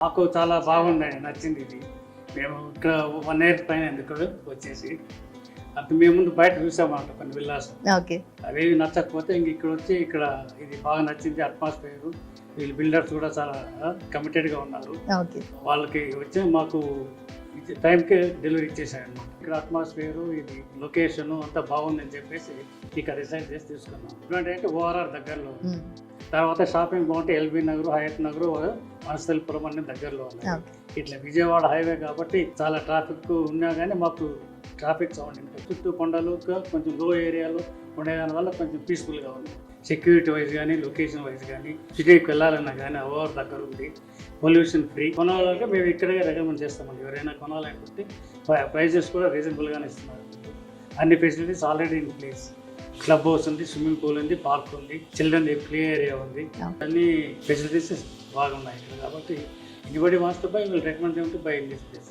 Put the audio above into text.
మాకు చాలా బాగుందండి, నచ్చింది ఇది. మేము ఇక్కడ 1 year పైన ఇక్కడ వచ్చేసి అది మేము ముందు బయట చూసామన్నమాట కొన్ని విల్లాస్. ఓకే. అవి నచ్చకపోతే ఇంక ఇక్కడ వచ్చి ఇక్కడ ఇది బాగా నచ్చింది. అట్మాస్ఫియర్, వీళ్ళు బిల్డర్స్ కూడా చాలా కమిటెడ్గా ఉన్నారు. ఓకే. వాళ్ళకి వచ్చి మాకు టైంకి డెలివరీ ఇచ్చేసాడు అనమాట. ఇక్కడ అట్మాస్ఫియర్, ఇది లొకేషన్ అంతా బాగుందని చెప్పేసి ఇక్కడ డిసైడ్ చేసి తీసుకున్నాం. ఎందుకంటే ఓఆర్ఆర్ దగ్గరలో, తర్వాత షాపింగ్ బాగుంటే ఎల్బీ నగర్, హయత్ నగర్, వనస్థలిపురం అన్ని దగ్గరలో ఉన్నాయి. ఇట్లా విజయవాడ హైవే కాబట్టి చాలా ట్రాఫిక్ ఉన్నా కానీ మాకు ట్రాఫిక్ సౌండ్ ఉంటుంది. చుట్టూ కొండలు కొంచెం లో ఏరియాలో ఉండేదాని వల్ల కొంచెం పీస్ఫుల్గా ఉంది. సెక్యూరిటీ వైజ్ కానీ, లొకేషన్ వైజ్ కానీ, సిటీకి వెళ్ళాలన్నా కానీ ఓవర్ దగ్గర ఉంది, పొల్యూషన్ ఫ్రీ. కొనాలంటే మేము ఇక్కడే రికమెండ్ చేస్తామండి. ఎవరైనా కొనాలనుకుంటే ప్రైజెస్ కూడా రీజనబుల్గానే ఇస్తున్నారు. అన్ని facilities already in place. Club house ఉంది, స్విమ్మింగ్ పూల్ ఉంది, పార్క్ ఉంది, చిల్డ్రన్ ప్లే ఏరియా ఉంది. అన్ని ఫెసిలిటీస్ బాగున్నాయి ఇక్కడ. కాబట్టి anybody wants to buy, will recommend them to buy in this place.